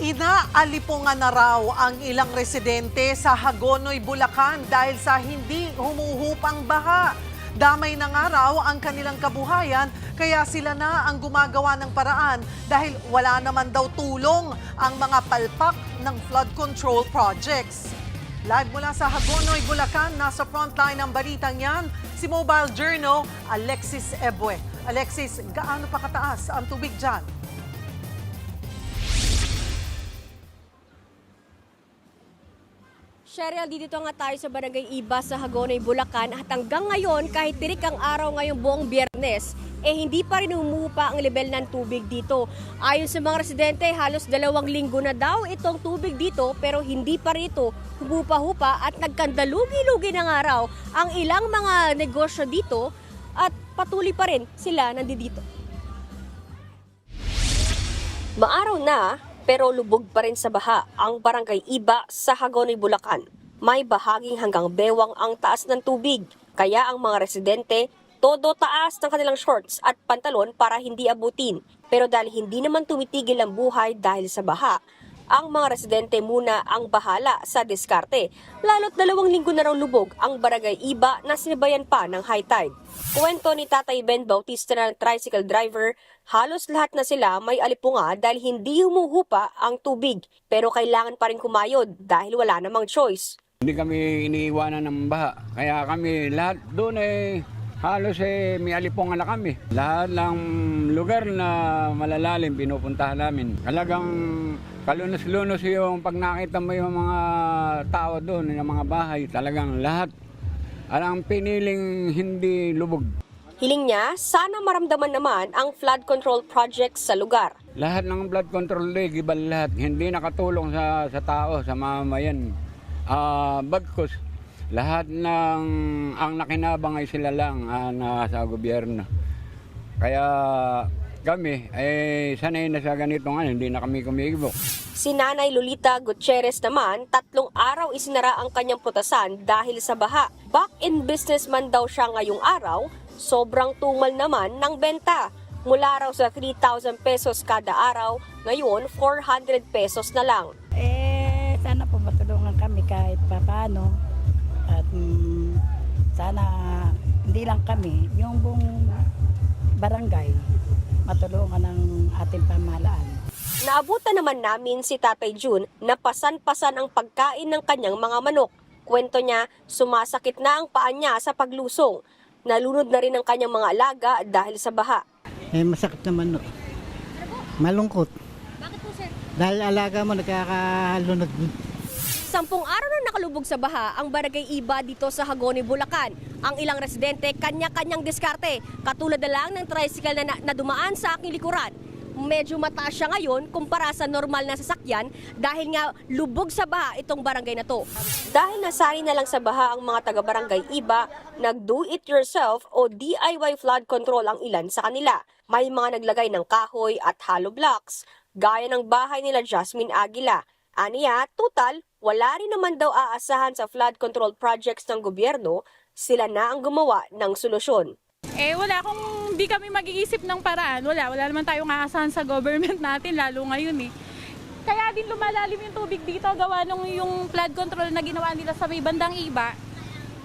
Inaalipungan na raw ang ilang residente sa Hagonoy, Bulacan dahil sa hindi humuhupang baha. Damay na nga raw ang kanilang kabuhayan kaya sila na ang gumagawa ng paraan dahil wala naman daw tulong ang mga palpak ng flood control projects. Live mula sa Hagonoy, Bulacan, nasa frontline ng balitang yan, si Mobile Journal Alexis Ebue. Alexis, gaano pa kataas ang tubig dyan? Cheryl, dito nga tayo sa Barangay Iba sa Hagonoy, Bulacan at hanggang ngayon kahit tirik ang araw ngayong buong Biyernes, hindi pa rin humuhupa ang level ng tubig dito. Ayon sa mga residente, halos 2 linggo na daw itong tubig dito pero hindi pa rin ito humupa-hupa at nagkandalugi-lugi ng araw ang ilang mga negosyo dito at patuloy pa rin sila nandito. Maaraw na pero lubog pa rin sa baha ang Barangay Iba sa Hagonoy, Bulacan. May bahaging hanggang bewang ang taas ng tubig, kaya ang mga residente todo taas ng kanilang shorts at pantalon para hindi abutin. Pero dahil hindi naman tumitigil ang buhay dahil sa baha, ang mga residente muna ang bahala sa diskarte. Lalo't 2 linggo na raw lubog ang Barangay Iba na sinibayan pa ng high tide. Kwento ni Tatay Ben Bautista na tricycle driver, halos lahat na sila may alipunga dahil hindi humuhupa ang tubig. Pero kailangan pa rin kumayod dahil wala namang choice. Hindi kami iniiwanan ng baha. Kaya kami lahat doon halos may alipungan na kami. Lahat ng lugar na malalalim pinupuntahan namin. Talagang kalunos-lunos yung pag nakita mo yung mga tao doon, yung mga bahay. Talagang lahat. Alang piniling hindi lubog. Hiling niya, sana maramdaman naman ang flood control project sa lugar. Lahat ng flood control gibal lahat. Hindi nakatulong sa tao, sa mamamayan. Bagkus. Lahat ng ang nakinabang ay sila lang sa gobyerno. Kaya kami sanay na sa ganito nga, hindi na kami kumigibok. Si Nanay Lolita Gutierrez naman, 3 araw isinara ang kanyang putasan dahil sa baha. Back in business man daw siya ngayong araw, sobrang tumal naman ng benta. Mula raw sa 3,000 pesos kada araw, ngayon 400 pesos na lang. Sana po matulungan kami kahit paano. At sana hindi lang kami, yung buong barangay matulungan ng ating pamahalaan. Naabutan naman namin si Tatay June na pasan-pasan ang pagkain ng kanyang mga manok. Kwento niya, sumasakit na ang paa niya sa paglusong. Nalunod na rin ang kanyang mga alaga dahil sa baha. Masakit naman, no? Malungkot. Bakit po, sir? Dahil alaga mo nagkakalunod. 10 araw na nakalubog sa baha ang Barangay Iba dito sa Hagonoy, Bulacan. Ang ilang residente, kanya-kanyang diskarte. Katulad na lang ng tricycle na dumaan sa aking likuran. Medyo mataas siya ngayon kumpara sa normal na sasakyan dahil nga lubog sa baha itong barangay na to. Dahil nasari na lang sa baha ang mga taga-Barangay Iba, nag-do-it-yourself o DIY flood control ang ilan sa kanila. May mga naglagay ng kahoy at hollow blocks, gaya ng bahay nila Jasmine Aguila. Aniya, total, wala rin naman daw aasahan sa flood control projects ng gobyerno, sila na ang gumawa ng solusyon. Wala kung di kami mag-iisip ng paraan. Wala naman tayong aasahan sa government natin, lalo ngayon . Kaya din lumalalim yung tubig dito, gawa nung yung flood control na ginawa nila sa may bandang Iba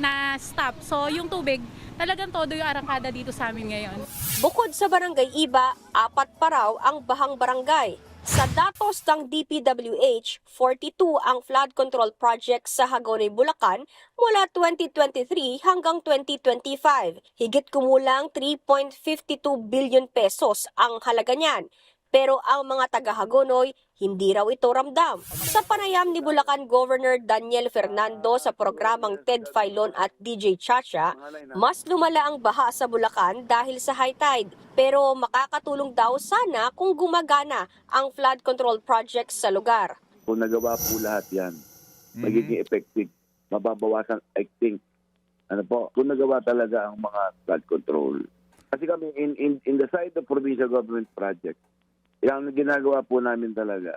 na stop. So yung tubig, talagang todo yung arangkada dito sa amin ngayon. Bukod sa Barangay Iba, 4 pa raw ang bahang barangay. Sa datos ng DPWH, 42 ang flood control project sa Hagonoy, Bulacan mula 2023 hanggang 2025. Higit kumulang 3.52 billion pesos ang halaga niyan. Pero ang mga taga-Hagonoy, hindi raw ito ramdam. Sa panayam ni Bulacan Governor Daniel Fernando sa programang Ted Filon at DJ Chacha, mas lumala ang baha sa Bulacan dahil sa high tide. Pero makakatulong daw sana kung gumagana ang flood control projects sa lugar. Kung nagawa po lahat yan, magiging effective, mababawasan, I think, kung nagawa talaga ang mga flood control. Kasi kami, in the side of provincial government project, yung ginagawa po namin talaga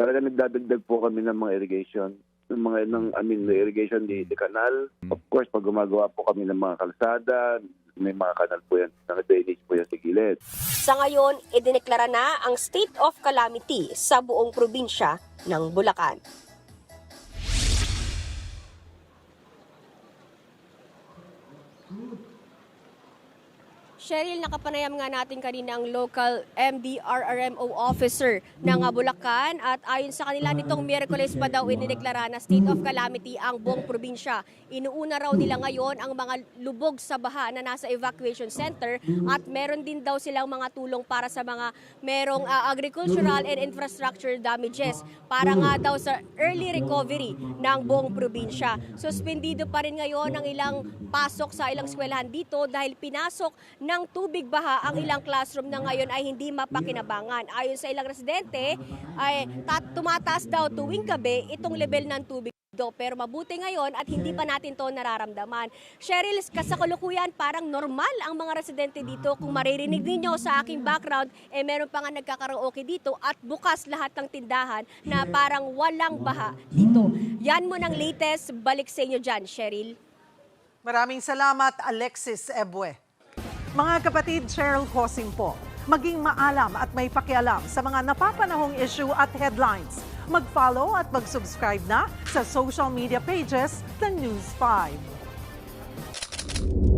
nagdadagdag po kami ng mga irrigation, irrigation di canal. Of course, pag gumagawa po kami ng mga kalsada, may mga kanal po yan, naka-drainage po yan sa gilid. Sa ngayon, idineklara na ang state of calamity sa buong probinsya ng Bulacan. Cheryl, nakapanayam nga natin kanina ang local MDRRMO officer ng Bulacan at ayon sa kanila nitong Miyerkules pa daw inideklara na state of calamity ang buong probinsya. Inuuna raw nila ngayon ang mga lubog sa baha na nasa evacuation center at meron din daw silang mga tulong para sa mga merong agricultural and infrastructure damages para nga daw sa early recovery ng buong probinsya. Suspendido pa rin ngayon ang ilang pasok sa ilang eskwelahan dito dahil pinasok ng tubig baha ang ilang classroom na ngayon ay hindi mapakinabangan. Ayon sa ilang residente, ay tumataas daw tuwing gabi itong level ng tubig dito. Pero mabuti ngayon at hindi pa natin to nararamdaman. Cheryl, kasalukuyan parang normal ang mga residente dito. Kung maririnig ninyo sa aking background, meron pa nga nagkakaraoke dito at bukas lahat ng tindahan na parang walang baha dito. Yan mo ng latest. Balik sa inyo dyan, Cheryl. Maraming salamat, Alexis Ebue. Mga kapatid, Cheryl Cosing po. Maging maalam at may pakialam sa mga napapanahong issue at headlines. Mag-follow at mag-subscribe na sa social media pages ng News 5.